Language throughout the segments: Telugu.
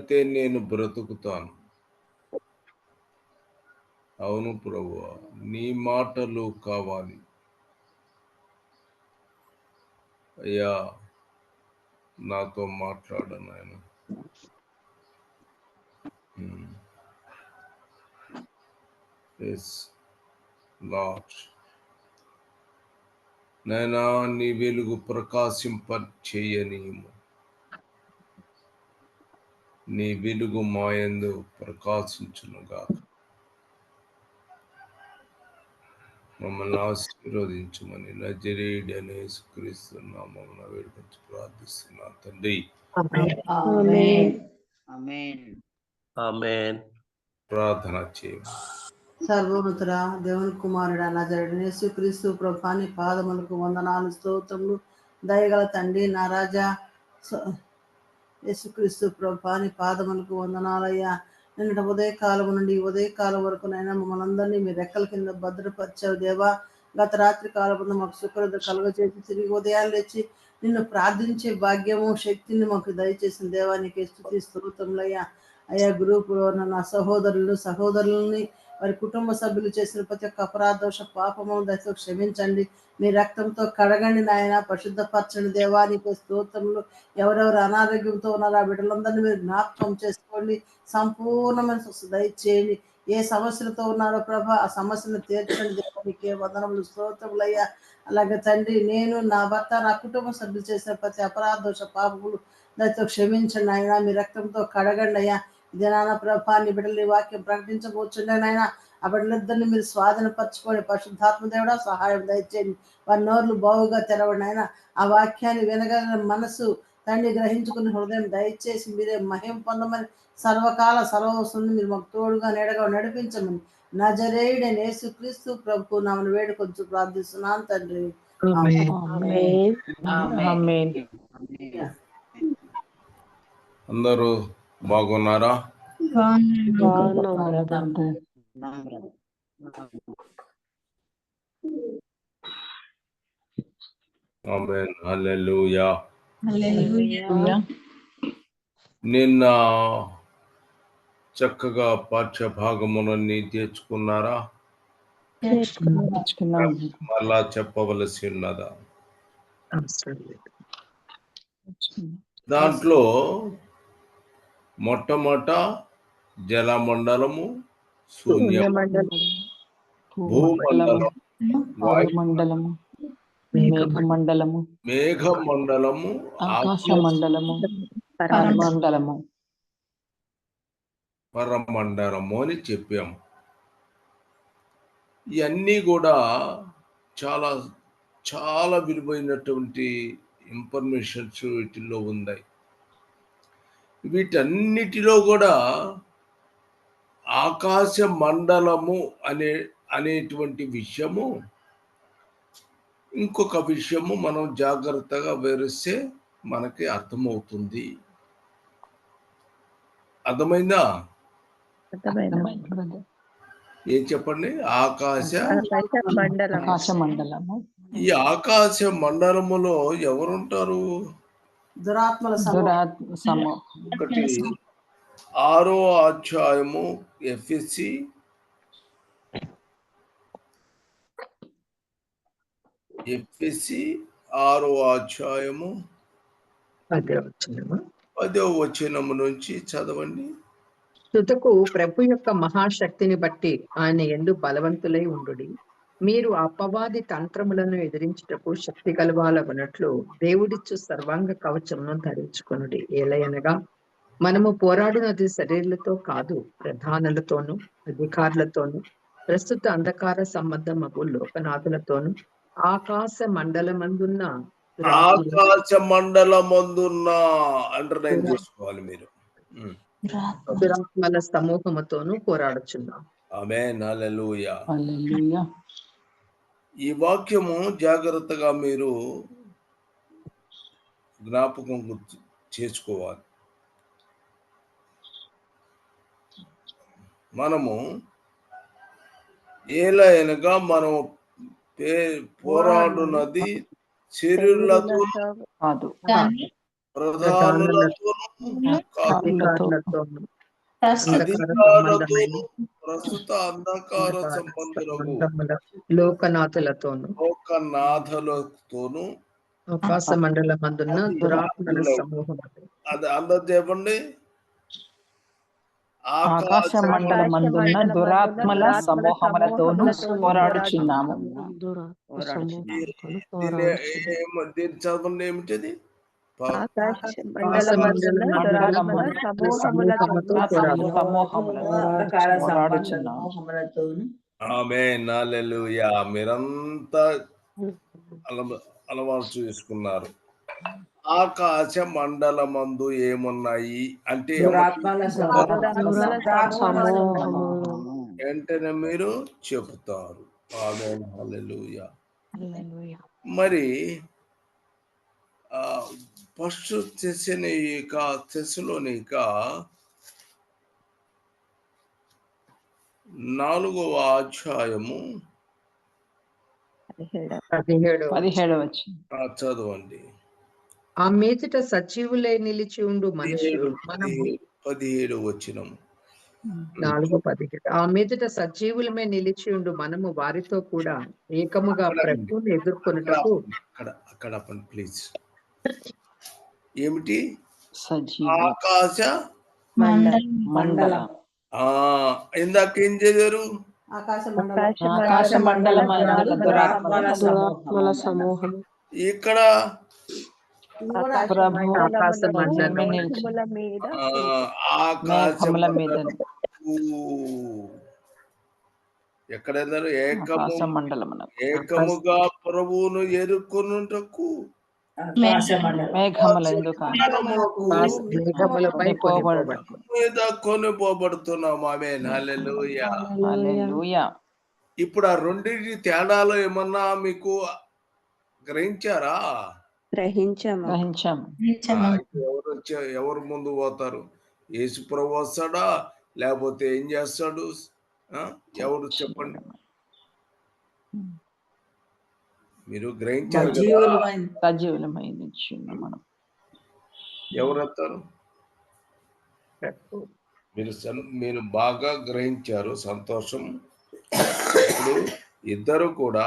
బట్టే నేను బ్రతుకుతాను. అవును ప్రభువా, నీ మాటలు కావాలి అయ్యా. నాతో మాట్లాడు నాయన. లార్డ్ నైనా, నీ వెలుగు ప్రకాశింప చేయనీయము. నీ వెలుగు మాయందు ప్రకాశించునుగాక. మమ్మల్ని ఆశీర్వదించమని నజరేయుడైన యేసుక్రీస్తు నామమున వేడుకొని ప్రార్థిస్తున్నాను తండ్రి. ప్రార్థన చేయము. సర్వోన్నతుడా, దేవుని కుమారుడా, నజరేయుడైన యేసుక్రీస్తు ప్రభువా, నీ పాదములకు వందనాలు, స్తోత్రములు. దయగల తండ్రి, నా రాజా యేసుక్రీస్తు ప్రభువా, నీ పాదములకు వందనాలయ్యా. నిన్నటి ఉదయకాలం నుండి ఉదయకాలం వరకు నైనా మమ్మల్ని అందరినీ మీ రెక్కల కింద భద్రపరిచావు దేవా. గత రాత్రి కాలం మాకు శుక్రత కలుగచేసి తిరిగి ఉదయాలు లేచి నిన్ను ప్రార్థించే భాగ్యము, శక్తిని మాకు దయచేసిన దేవా, నీకు స్తుతి స్తోత్రములయ్యా. అయ్యా, గ్రూపులో నా సహోదరులని వారి కుటుంబ సభ్యులు చేసిన ప్రతి ఒక్క అపరాధోష పాపము దయతో క్షమించండి. మీ రక్తంతో కడగండి నాయన, పరిశుద్ధపరచండి దేవా, నీకు స్తోత్రములు. ఎవరెవరు అనారోగ్యంతో ఉన్నారో ఆ బిడ్డలందరినీ మీరు జ్ఞాపకం చేసుకోండి. సంపూర్ణమైన స్వస్థత దయచేయండి. ఏ సమస్యలతో ఉన్నారో ప్రభా, ఆ సమస్యను తీర్చండి దేవా, నీకే వందనములు, స్తోత్రములయ్యా. అలాగే తండ్రి, నేను, నా భర్త, నా కుటుంబ సభ్యులు చేసిన ప్రతి అపరాధోష పాపములు దయతో క్షమించండి ఆయన, మీ రక్తంతో కడగండి అయ్యా. ఇదే నాన్న ప్రభా, నీ బిడ్డలు ఈ వాక్యం ప్రకటించబోతుండే నాయన, ఆ బిడ్డలిద్దరిని మీరు స్వాధీనపరచుకోండి. పరిశుద్ధాత్మ దేవుడా, సహాయం దయచేయండి. వారి నోర్లు బావుగా తెరవండి ఆయన. ఆ వాక్యాన్ని వినగలిగిన మనసు తండ్రి గ్రహించుకుని హృదయం దయచేసి మీరే మహిమ పొందమని, సర్వకాల సర్వవసరం మీరు మాకు తోడుగా నీడగా నడిపించమని నజరేయుడైన యేసుక్రీస్తు ప్రభు నామమున వేడుకొంచు ప్రార్థిస్తున్నాను తండ్రి. అందరూ బాగున్నారా? ఆమేన్. హల్లెలూయా. నిన్న చక్కగా పాఠ్య భాగములన్నీ తెచ్చుకున్నారా? మళ్ళా చెప్పవలసి ఉన్నదా? దాంట్లో మొట్టమొదట జలమండలము, శూన్యమండలము, భూమండలం, వాయుమండలము, మేఘమండలము, ఆకాశమండలము, పరమండలము అని చెప్పాము. ఇవన్నీ కూడా చాలా చాలా విలువైనటువంటి ఇన్ఫర్మేషన్స్ వీటిల్లో ఉన్నాయి. వీటన్నిటిలో కూడా ఆకాశ మండలము అనేటువంటి విషయము, ఇంకొక విషయము మనం జాగ్రత్తగా వివరిస్తే మనకి అర్థమవుతుంది. అర్థమైందా? ఏం చెప్పండి? ఆకాశ మండలము. ఈ ఆకాశ మండలములో ఎవరుంటారు? దురాత్మల ఒకటి 6వ అధ్యాయము ఎఫెసీ 6వ అధ్యాయము 10వ వచనము నుంచి చదవండి. తుదకు ప్రభు యొక్క మహాశక్తిని బట్టి ఆయన యందు బలవంతులై ఉండుడి. మీరు అపవాది తంత్రములను ఎదిరించుటకు శక్తి కలవాలగునట్లు దేవుడిచ్చు సర్వాంగ కవచమును ధరించుకొనుడి. ఏలయనగా మనము పోరాడినది శరీరులతో కాదు, ప్రధానులతోనూ అధికారులతోనూ ప్రస్తుత అంధకార సంబంధమగు లోకనాథులతోనూ ఆకాశ మండలమందున్న అండర్లైన్ చేసుకోవాలి మీరు. దురాత్మల సమూహముతోనూ పోరాడుచున్నాం. ఆమేన్. హల్లెలూయా. ఈ వాక్యము జాగ్రత్తగా మీరు జ్ఞాపకం చేసుకోవాలి. మనము ఏలయనగా మనం పోరాడునది శరీరులతో, ప్రధానులతోనూ, అధికారులతోను అంధకార అధికారులతోను సంబంధమైన ప్రస్తుత అంధకార సంబంధులకు సంబంధముల లోకనాథులతోను లోకనాథులతోను ఆకాశ మండలమందున్న దురాత్మల సమూహం అది అందరు చెప్పండి. ఆకాశ మండలమందున్న దురాత్మల సమూహములతోనూ పోరాడుచున్నాము. దీని చదవండి ఏమిటది? ఆకాశ ఆకాశ మండలమందున్న దురాత్మల సమూహములతో పోరాడుచున్నాము. ఆమేన్, హల్లెలూయా. మీరంతా అలవాటు చేసుకున్నారు. ఆకాశ మండలమందు ఏమున్నాయి అంటే వెంటనే మీరు చెబుతారు. ఆమేన్, హల్లెలూయా. మరి ఫస్ట్ తెస్సలోనిక 4వ అధ్యాయము 17 చదవండి. ఆ మీదట సజీవులై నిలిచి ఉండు మనుషులు 17 వచనం. 4:17 ఆ మీదట సజీవులమే నిలిచి ఉండు మనము వారితో కూడా ఏకముగా ప్రభువును ఎదుర్కొనుటకు అక్కడ ప్లీజ్. ఏమిటి? సజీవ ఆకాశ మండల ఇందాక ఏం చదివారు? ఆకాశ ఆకాశ మండలమందు దురాత్మల సమూహము ఇక్కడ ప్రభు ఆకాశ మండలం మేఘముల మీద ఎక్కడన్నారు? ఆకాశ మండలమున ఏకముగా ప్రభువును ఎదుర్కొనుటకు మేఘముల మేఘములపై మీద కొనిపోబడుతున్నాం. ఆమేన్, హల్లెలూయా. హల్లెలూయా. ఇప్పుడు ఆ రెండింటి తేడాలో ఏమన్నా మీకు గ్రహించారా? గ్రహించాము. ఎవరు ముందు పోతారు? యేసు ప్రభు వస్తాడా లేకపోతే ఏం చేస్తాడు? ఎవరు చెప్పండి? మీరు గ్రహించారు కదా. సజీవులమైన మనం ఎవరు వస్తారు? మీరు బాగా గ్రహించారు, సంతోషం. ఇప్పుడు ఇద్దరు కూడా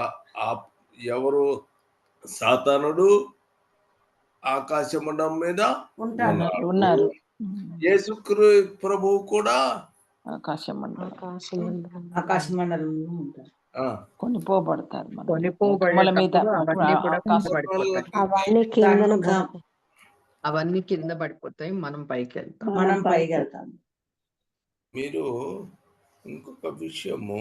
ఎవరు? సాతానుడు ఆకాశ మండలం మీద ఉన్నారు. యేసు ప్రభువు కూడా ఆకాశ మండలం కొనిపోబడతారు. అవన్నీ కింద పడిపోతాయి, మనం పైకి వెళ్తాం. మీరు ఇంకొక విషయము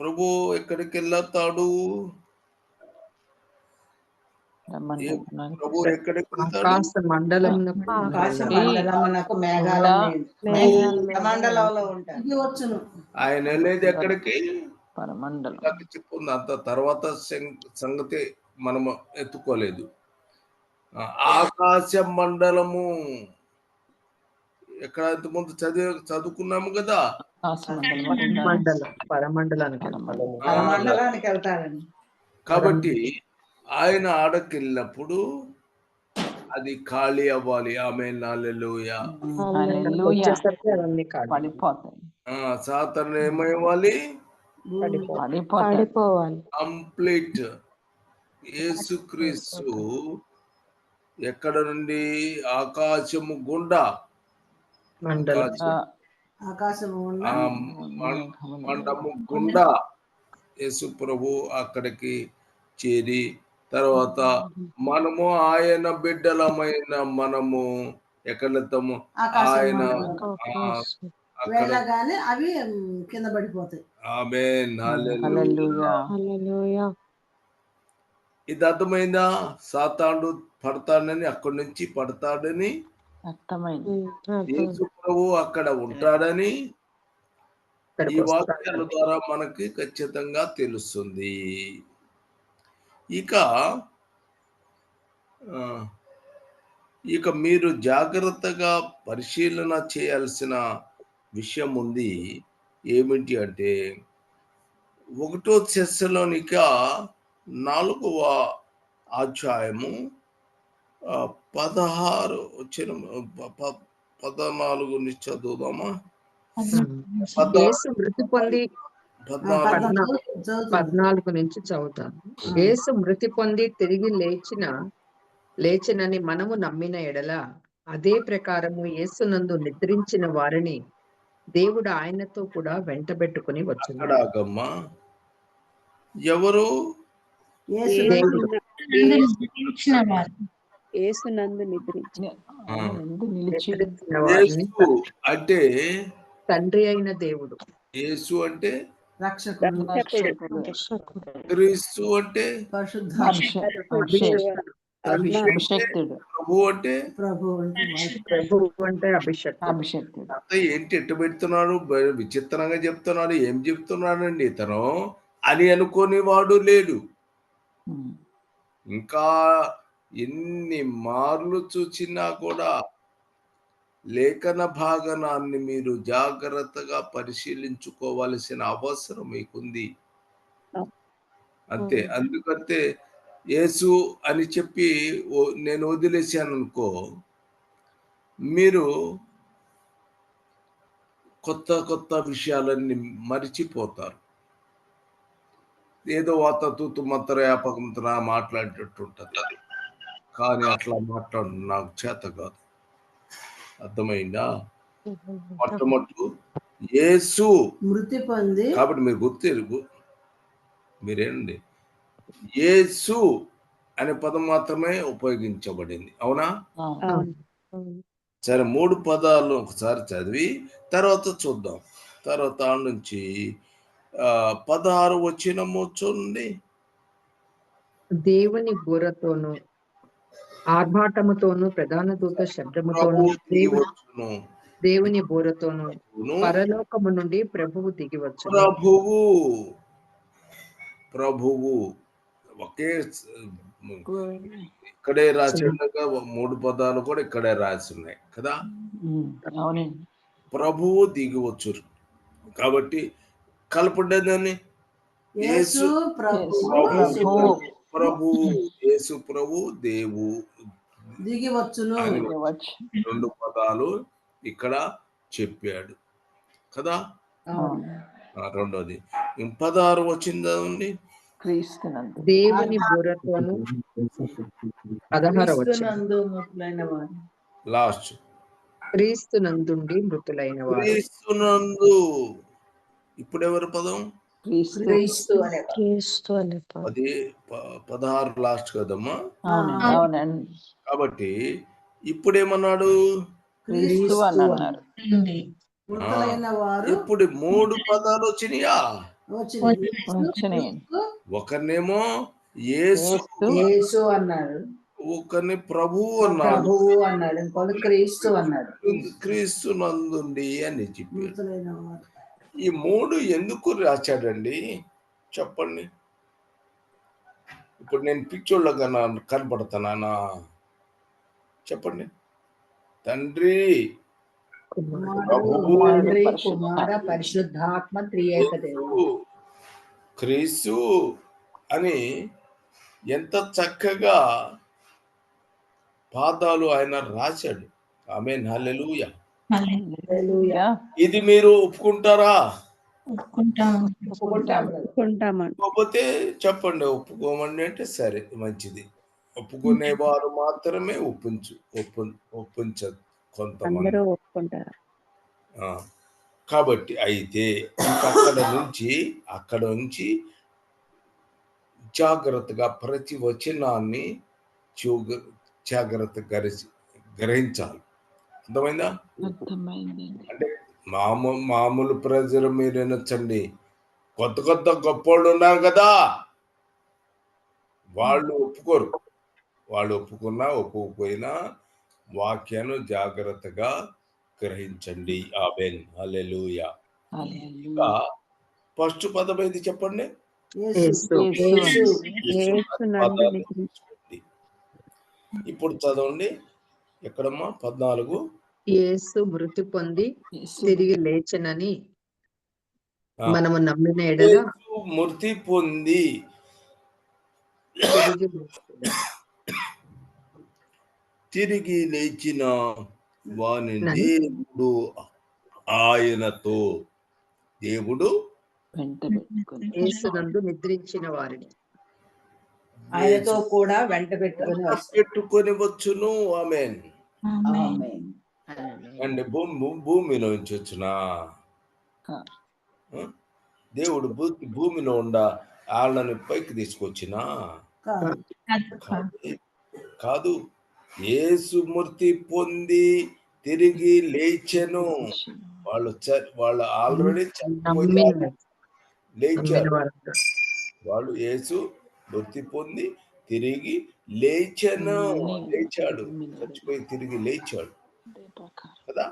ప్రభు ఎక్కడికి వెళ్ళతాడు? ప్రభు ఎక్కడికి వెళ్తాడు? ఆకాశ మండలంలో ఆయన వెళ్ళేది ఎక్కడికి? పరమండలం. చెప్పుకుంది అంత తర్వాత సంగతి మనము ఎత్తుకోలేదు. ఆకాశ మండలము ఎక్కడ ఇంతకుముందు చదువుకున్నాము కదా. పరమండలానికి వెళ్తారని. కాబట్టి ఆయన ఆడకెళ్ళినప్పుడు అది ఖాళీ అవ్వాలి. ఆమేన్, హల్లెలూయా. సాతాను ఏమవ్వాలి? కంప్లీట్. యేసుక్రీస్తు ఎక్కడ నుండి? ఆకాశము గుండా మండము గుండా యేసు ప్రభు అక్కడికి చేరి తర్వాత మనము ఆయన బిడ్డలమైన మనము ఎక్కడెళ్తాము? ఆయన అవి కింద పడిపోతాయి. ఆమేన్, హల్లెలూయా. ఇది అర్థమైందా? సాతానుడు పడతాడని, అక్కడి నుంచి పడతాడని, యేసు ప్రభు అక్కడ ఉంటాడని ఈ వాక్యాల ద్వారా మనకి ఖచ్చితంగా తెలుస్తుంది. ఇక మీరు జాగ్రత్తగా పరిశీలన చేయాల్సిన విషయం ఉంది. ఏమిటి అంటే 1 తెస్సలోనిక 4వ అధ్యాయము 16 వచ్చిన 14 నుంచి చదువుదామా? యేసు మృతి పొంది 14 14 నుంచి చదువుతాను. యేసు మృతి పొంది తిరిగి లేచినని మనము నమ్మిన ఎడల అదే ప్రకారము యేసునందు నిద్రించిన వారిని దేవుడు ఆయనతో కూడా వెంటబెట్టుకుని అక్కడ వచ్చును. ఆగమ్మా. ఎవరు? యేసునందు నిద్రించి నిలిచి నిద్రించిన వారిని యేసు అంటే తండ్రి అయిన దేవుడు, యేసు అంటే రక్షకుడు, క్రీస్తు అంటే అభిషక్తుడు, ప్రభు అంటే ప్రభు అంటే ప్రభువు అంటే అభిషక్తుడు. అభిషక్తుడు. ఏంటి ఎట్టు పెడుతున్నాడు, విచిత్రంగా చెప్తున్నాడు, ఏం చెప్తున్నాడండి ఇతను అని అనుకోని వాడు లేడు. ఇంకా ఎన్ని మార్లు చూసినా కూడా లేఖన భాగనాన్ని మీరు జాగ్రత్తగా పరిశీలించుకోవాల్సిన అవసరం మీకుంది. అంతే. అందుకంటే యేసు అని చెప్పి నేను వదిలేశాను అనుకో, మీరు కొత్త విషయాలన్నీ మరిచిపోతారు. ఏదో తూతు మంత్ర వ్యాపకంతో మాట్లాడేటట్టు ఉంటుంది. కానీ అట్లా మాట్లాడు నాకు చేత కాదు. అర్థమైందా? మొట్టమొదటి యేసు మృతి పొంది, కాబట్టి మీరు గుర్తెరుగు, మీరేండి యేసు అనే పదం మాత్రమే ఉపయోగించబడింది. అవునా? సరే, 3 పదాలు ఒకసారి చదివి తర్వాత చూద్దాం. తర్వాత నుంచి 16 వచనము చూడండి. దేవుని బూరతోను ఆర్భాటముతోను ప్రధాన దూత శబ్దముతోను దేవుని బూరతోను పరలోకము నుండి ప్రభువు దిగివచ్చు. ప్రభువు ఒకే ఇక్కడే రాసి ఉండగా 3 పదాలు కూడా ఇక్కడే రాసి ఉన్నాయి కదా. ప్రభువు దిగివచ్చు. కాబట్టి కలపడేదాన్ని యేసు ప్రభు, యేసు ప్రభు, దేవు దిగివచ్చును. 2 పదాలు ఇక్కడ చెప్పాడు కదా. రెండోది 16 వచ్చిందండి. దేవుని బూరతోను 16 క్రీస్తునందు మృతులైన వారు, లాస్ట్ క్రీస్తునందుండి మృతులైన వారు. క్రీస్తునందు ఇప్పుడు ఎవరి పదం? క్రీస్తు అనే అది 16 లాస్ట్ కదమ్మా. కాబట్టి ఇప్పుడేమన్నాడు? క్రీస్తు అని అన్నారు. మృతులైన వారు. ఇప్పుడు 3 పదాలు వచ్చినాయా? వచ్చినాయి. ఒకరినేమో యేసు అన్నాడు, ఒకరిని ప్రభువు అన్నాడు, ఇంకొకరు క్రీస్తు అన్నాడు. క్రీస్తు నందుండి అని చెప్పి మృతులైన వారు. ఈ 3 ఎందుకు రాశాడండి చెప్పండి. ఇప్పుడు నేను పిక్చర్లో కనపడుతున్నానా? చెప్పండి. తండ్రి, కుమార పరిశుద్ధాత్మ త్రియేక దేవుడు, క్రీస్తు అని ఎంత చక్కగా పాదాలు ఆయన రాశాడు. ఆమేన్, హల్లెలూయా. ఇది మీరు ఒప్పుకుంటారా? ఒప్పుకోకపోతే చెప్పండి. ఒప్పుకోమండి అంటే సరే, మంచిది. ఒప్పుకునేవారు మాత్రమే ఒప్పించదు కొంతమంది. కాబట్టి అయితే అక్కడ నుంచి జాగ్రత్తగా ప్రతి వచనాన్ని జాగ్రత్తగా గ్రహించాలి. అర్థమైందా? అంటే మామూలు ప్రజలు మీరు వినొచ్చండి. కొత్త గొప్పోళ్ళు ఉన్నారు కదా, వాళ్ళు ఒప్పుకోరు. వాళ్ళు ఒప్పుకున్నా ఒప్పుకోకపోయినా వాక్యాన్ని జాగ్రత్తగా గ్రహించండి. ఆమేన్, హల్లెలూయా. ఇంకా ఫస్ట్ పదం ఏది చెప్పండి? ఇప్పుడు చదవండి. ఎక్కడమ్మా? 14. యేసు మృతి పొంది తిరిగి లేచనని మనము నమ్మిన ఎడల మృతి పొంది తిరిగి లేచిన తిరిగి లేచిన వాని నన్ను దేవుడు వెంట పెట్టుకొని యేసునందు నిద్రించిన వారిని ఆయనతో కూడా వెంట పెట్టుకొని వస్తాడు. పెట్టుకొని వచ్చును. ఆమేన్. ఆమేన్. అండ్ భూమిలో నుంచి వచ్చిన దేవుడు భూమిలో ఉండ వాళ్ళని పైకి తీసుకొచ్చిన కాదు. యేసు మృతి పొంది తిరిగి లేచెను. వాళ్ళు ఆల్రెడీ చనిపోయారు, లేచారు. వాళ్ళు యేసు మృతి పొంది తిరిగి లేచాడు. చచ్చిపోయి తిరిగి లేచాడు కదా.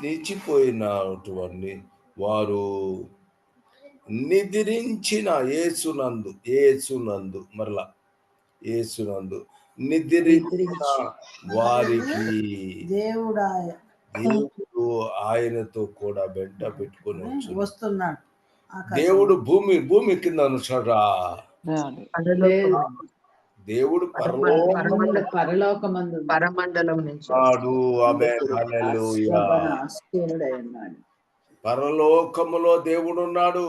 నిలిచిపోయినటువంటి వారు నిద్రించిన యేసునందు మరలా యేసునందు నిద్రించిన వారికి దేవుడు ఆయనతో కూడా వెంట పెట్టుకొని వస్తున్నాడు. దేవుడు భూమి కింద ఉన్నాడా? దేవుడు పరమండలం నుంచి పరలోకములో దేవుడు ఉన్నాడు.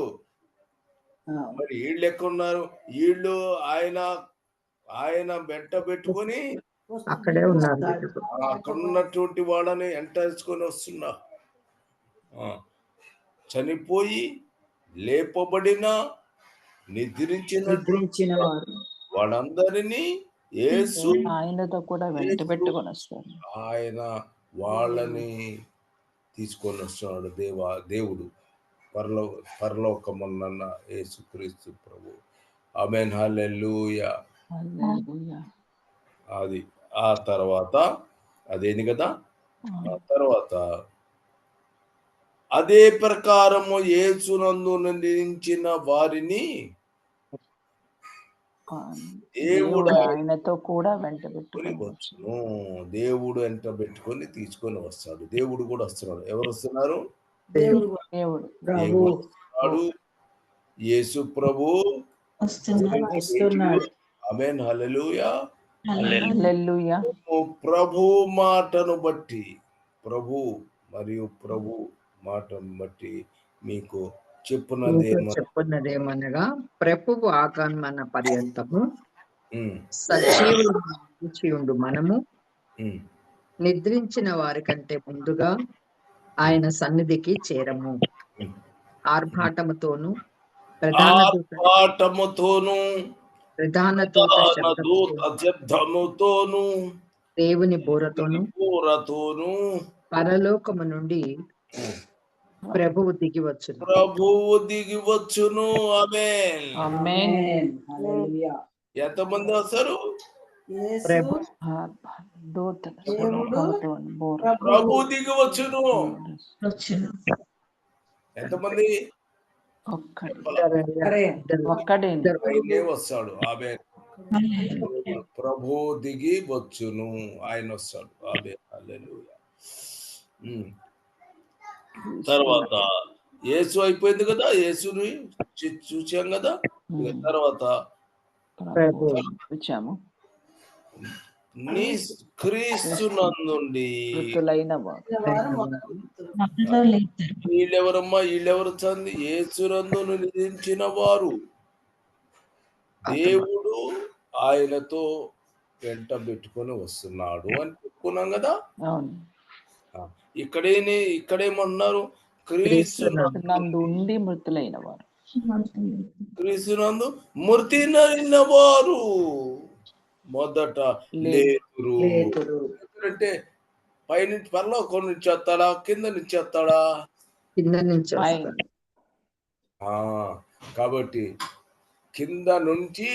మరి వీళ్ళు ఎక్కడున్నారు? వీళ్ళు ఆయన వెంట పెట్టుకొని అక్కడే ఉన్నారు. అక్కడ ఉన్నటువంటి వాళ్ళని ఎంటర్చుకొని వస్తున్నారు. చనిపోయి లేపబడిన నిద్రించిన వాళ్ళందరినీ యేసు ఆయనతో కూడా వెంట పెట్టుకొని వస్తాడు. ఆయన వాళ్ళని తీసుకొని వస్తున్నాడు. దేవుడు పరలోకమున్న యేసుక్రీస్తు ప్రభు. ఆమేన్. హల్లెలూయా. అది ఆ తర్వాత అదేంది కదా. ఆ తర్వాత అదే ప్రకారము యేసునందు నిలిచిన వారిని దేవుడు ఆయనతో కూడా వెంట పెట్టుకొని వచ్చును. దేవుడు వెంట పెట్టుకొని తీసుకొని వస్తాడు. దేవుడు కూడా వస్తున్నాడు. ఎవరు వస్తున్నారు? దేవుడు వస్తున్నాడు. యేసు ప్రభు వస్తున్నాడు. ఆమేన్. హల్లెలూయా. హల్లెలూయా. ప్రభు మాటను బట్టి మీకు చెప్పున్నదేమనగా ప్రభువు ఆగమన పర్యంతము సజీవులు మనము నిద్రించిన వారి కంటే ముందుగా ఆయన సన్నిధికి చేరము. ఆర్భాటముతోను ప్రధాన దూత శబ్దముతోను దేవుని బోరతోను పరలోకము నుండి ప్రభువు దిగి వచ్చును. ఆమేన్. ఎంతమంది వస్తారు? ప్రభు దిగి వచ్చును. ఎంతమంది? ఒక్కడే వస్తాడు. ఆమేన్. ప్రభు దిగి వచ్చును. ఆయన వస్తాడు. ఆమేన్. హల్లెలూయా. తర్వాత యేసు అయిపోయింది కదా. యేసుని చూసాం కదా. తర్వాత క్రీస్తు నందుండి వీళ్ళెవరమ్మా? వీళ్ళెవరు? చంది యేసునందు నిలిచిన వారు దేవుడు ఆయనతో వెంట పెట్టుకొని వస్తున్నాడు అని చెప్పుకున్నాం కదా. ఇక్కడేమన్నారు? క్రీస్తునందు మృతులైన వారు. క్రీస్తునందు మృతినైన వారు మొదట లేతురు. అంటే పైనుంచి పరలోకం నుంచి వస్తాడా? కింద నుంచి వస్తాడా? కింద నుంచి. కాబట్టి కింద నుంచి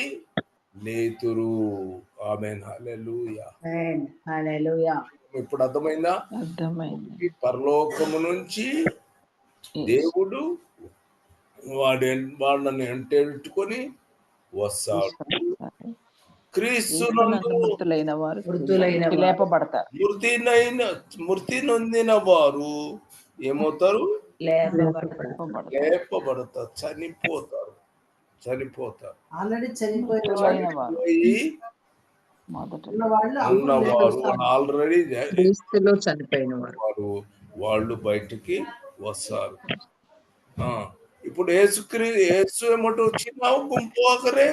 లేతురు. ఆమేన్. హల్లెలూయా. ఇప్పుడు అర్థమైందా? పరలోకము నుంచి దేవుడు వాళ్ళని ఎంటెట్టుకొని వస్తాడు. క్రీస్తునందు లేపబడతారు. మృతి నొందిన వారు ఏమవుతారు? లేపబడతారు, చనిపోతారు. ఆల్రెడీ చనిపోయిన మృతులైన వారు పోయి మొదట ఉన్నవాళ్ళు ఉన్నవారు ఆల్రెడీ క్రీస్తులో చనిపోయిన వారు వాళ్ళు బయటికి వస్తారు. ఇప్పుడు యేసు ఏమంటూ వచ్చిన గుంపు ఒకరే,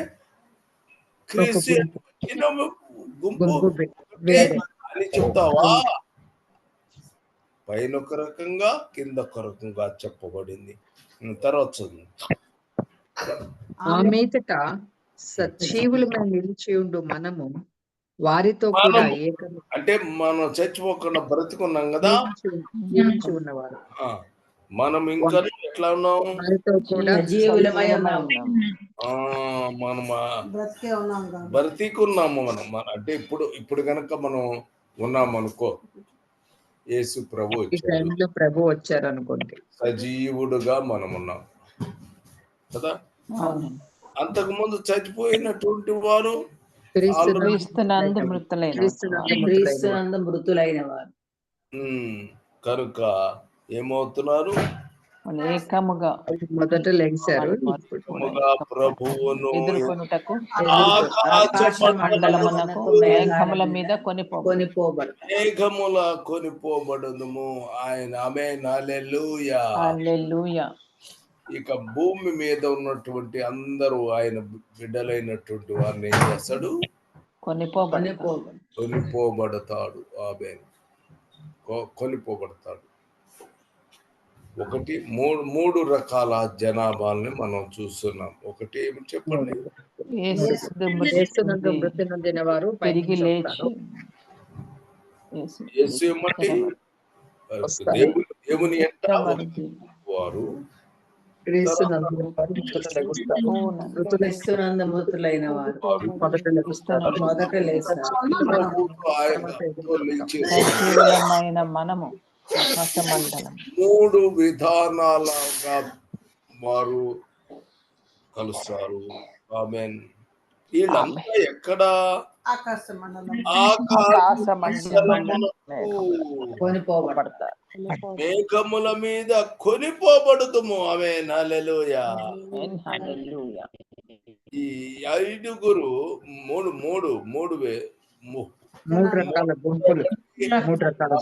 క్రీస్తు వచ్చిన గుంపు వేరే అని చెప్తావా? పైన ఒక రకంగా కింద ఒక రకంగా చెప్పబడింది. తర్వాత ఆ మీదట సజీవులమై నిలిచి ఉండు మనము వారితో కూడా ఏకము అంటే మనం చచ్చిపోకుండా బ్రతికున్నాం కదా, జీవించి ఉన్నవారు మనం ఇంకా ఎట్లా ఉన్నాం? వారితో కూడా మనం బ్రతికే ఉన్నాం కదా. బ్రతికున్నాము అంటే ఇప్పుడు కనుక మనం ఉన్నాం అనుకో, యేసు ప్రభు ఈ టైంలో ప్రభు వచ్చారు అనుకోండి, సజీవుడుగా మనం ఉన్నాం కదా. అంతకు ముందు చచ్చిపోయినటువంటి వారు క్రీస్తునందు మృతులైన వారు కనుక ఏమవుతున్నారు? ఏకముగా మొదట లెగిశారు, ప్రభువును ఎదుర్కొనుటకు ఆకాశ మండలమునకు మేఘముల మీద కొనిపోబడుదుము. ఆయన ఆమేన్, హల్లెలూయా. హల్లెలూయా. ఇక భూమి మీద ఉన్నటువంటి అందరూ ఆయన బిడ్డలైనటువంటి వారిని ఏం చేస్తాడు? కొనిపోబడతాడు. ఆమేన్, కొనిపోబడతాడు. ఒకటి మూడు రకాల జనాభాలని మనం చూస్తున్నాం. ఒకటి ఏమి చెప్పండి? మృతి నొందిన వారు తిరిగి లేచి యేసు ఏమంటే దేవుని ఎంట వారు మృతులైన వారు సజీవులమైన మనము ఆకాశ మండలం 3 విధానాలుగా వారు కలుస్తారు. ఆమేన్. వీళ్ళంతా ఎక్కడ? ఆకాశ మండలం కొనిపోబడతారు. మేఘముల మీద కొనిపోబడుతుము. ఆమేన్, హల్లెలూయా. ఈ 5 మూడు రకాల గుంపులు, 3 రకాల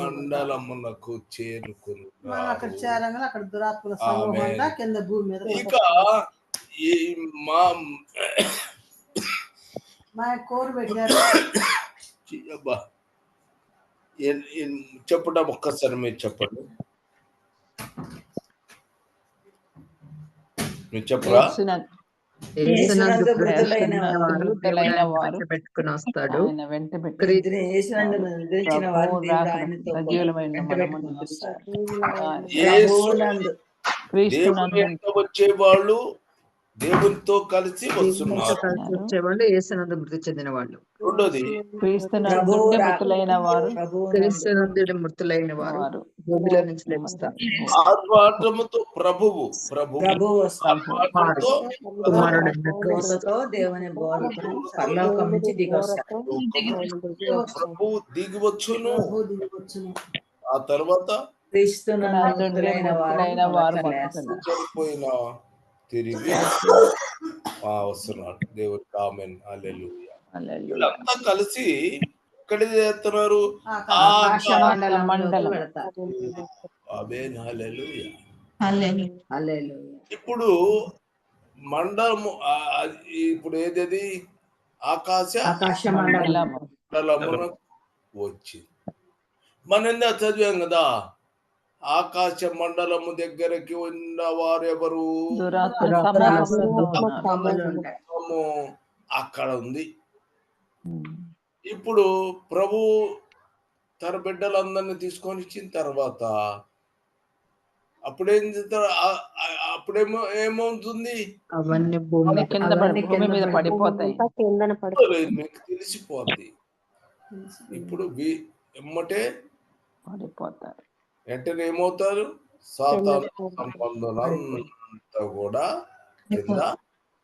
మండలమునకు చేరుకున్నారు. అక్కడ చేరంగా అక్కడ దురాత్మల సమూహంగా కింద భూమి మీద ఇక ఈ మా కోరు పెట్టారు. చెప్పడం ఒక్కసారి మీరు చెప్పండి. మీరు చెప్పరా? పెట్టుకుని వస్తాడు. వచ్చేవాళ్ళు దేవునితో కలిసి వస్తున్నారు. వచ్చేవాళ్ళు యేసునందు మృతి చెందిన వాళ్ళు. రెండోది మృతులైన వారు భూమిలో నుంచి లభిస్తారు. ఆర్భాటముతో ప్రభువు ప్రభువు దిగివచ్చును. ఆ తర్వాత చనిపోయిన తిరిగి వస్తున్నాడు. దేవుడికి ఆమేన్, హల్లెలూయా. వీళ్ళంతా కలిసి ఎక్కడ చేస్తున్నారు? ఆమేన్, హల్లెలూయా. ఇప్పుడు మండలము, ఇప్పుడు ఏది? ఆకాశ మండలమున వచ్చింది. మనం చదివాం కదా, ఆకాశ మండలము దగ్గరకి ఉన్నవారు ఎవరు? అక్కడ ఉంది. ఇప్పుడు ప్రభు తన బిడ్డలందరినీ తీసుకొని ఇచ్చిన తర్వాత అప్పుడేమో ఏమవుతుంది? అవన్నీ భూమి మీద పడిపోతాయి, మీకు తెలిసిపోద్ది. ఇప్పుడు ఎమ్మటే పడిపోతారు. వెంటనే ఏమవుతారు? సాతాను సంబంధులంతా కూడా కింద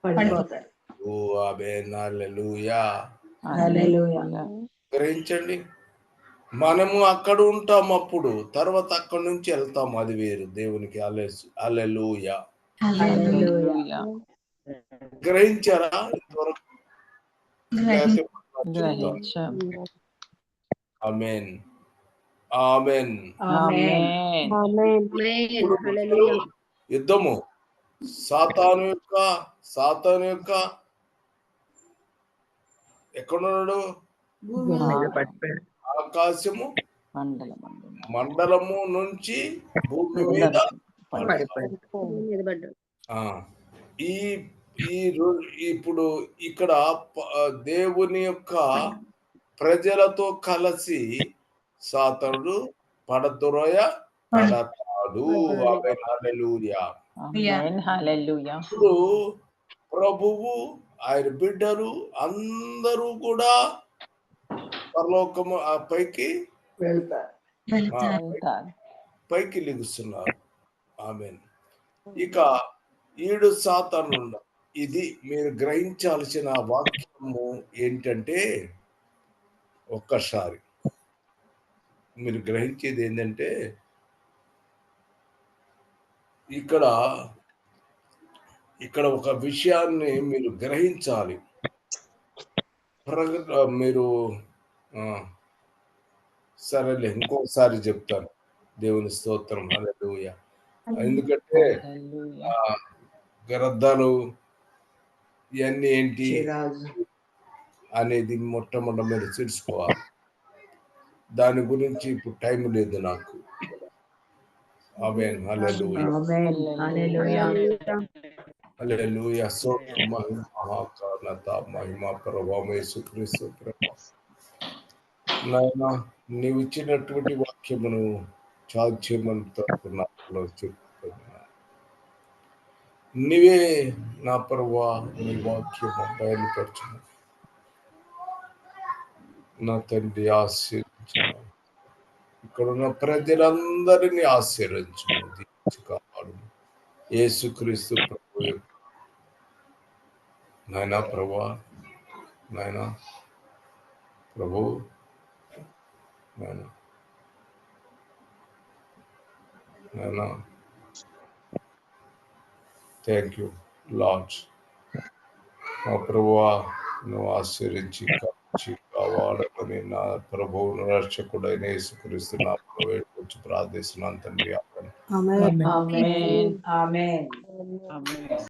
పడిపోతారు. ఆమేన్, హల్లెలూయా. గ్రహించండి, మనము అక్కడ ఉంటాం, అప్పుడు తర్వాత అక్కడ నుంచి వెళ్తాం, అది వేరు. దేవునికి హల్లెలూయా. హల్లెలూయా. గ్రహించారా ఇంతవరకు? లేకపోతే చెప్తాను. గ్రహించాం. ఆమేన్, ఆమేన్. ఆమేన్. ఇప్పుడు మొదలు యుద్ధము సాతాను యొక్క ఎక్కడున్నాడు? భూమి మీద పడిపోయాడు. ఆకాశము మండలము నుంచి భూమి మీద పడిపోయాడు. ఆ, ఈ ఇప్పుడు ఇక్కడ దేవుని యొక్క ప్రజలతో కలిసి సాతానుడు పడతాడు. ఆమేన్, హల్లెలూయా. ఆమేన్. హల్లెలూయా. ఇప్పుడు ప్రభువు, ఆయన బిడ్డలు అందరూ కూడా పరలోకము పైకి వెళ్తారు. పైకి లెగుస్తున్నారు. ఆమేన్. ఇక ఈడు సాతాను. ఇది మీరు గ్రహించాల్సిన వాక్యము ఏంటంటే, ఒక్కసారి మీరు గ్రహించేది ఏంటంటే, ఇక్కడ ఒక విషయాన్ని మీరు గ్రహించాలి. మీరు సరేలే, ఇంకోసారి చెప్తాను. దేవుని స్తోత్రం, హల్లెలూయా. ఎందుకంటే గ్రంథాలు ఇవన్నీ ఏంటి అనేది మొట్టమొదటి మీరు తెలుసుకోవాలి. దాని గురించి ఇప్పుడు టైం లేదు నాకు. ఆమేన్, హల్లెలూయా. హల్లెలూయా. స్తోత్రం, మహిమ, మహాకారణత, మహిమ ప్రభావం యేసుక్రీస్తు ప్రభు. నాయనా, నీవు ఇచ్చినటువంటి వాక్యమును చాధ్యమంతో చెప్తున్నా. నీవే నా ప్రభువా, నీ వాక్యము బయలుపరచును. నా తండ్రి ఆశీర్వదించును. ఇక్కడున్న ప్రజలందరినీ ఆశీర్వదించును, దీవించి కాపాడును. యేసుక్రీస్తు ప్రభు యొక్క నాయనా ప్రభువా, నాయనా ప్రభు, నాయనా థ్యాంక్ యూ లార్డ్. మా ప్రభువా, నువ్వు ఆశీర్వించి కావాలని నా ప్రభువును రక్షకుడైన యేసుక్రీస్తు నామములో వేడుకొచ్చి ప్రార్థిస్తున్నాను తండ్రి. ఆమేన్. ఆమేన్. ఆమేన్.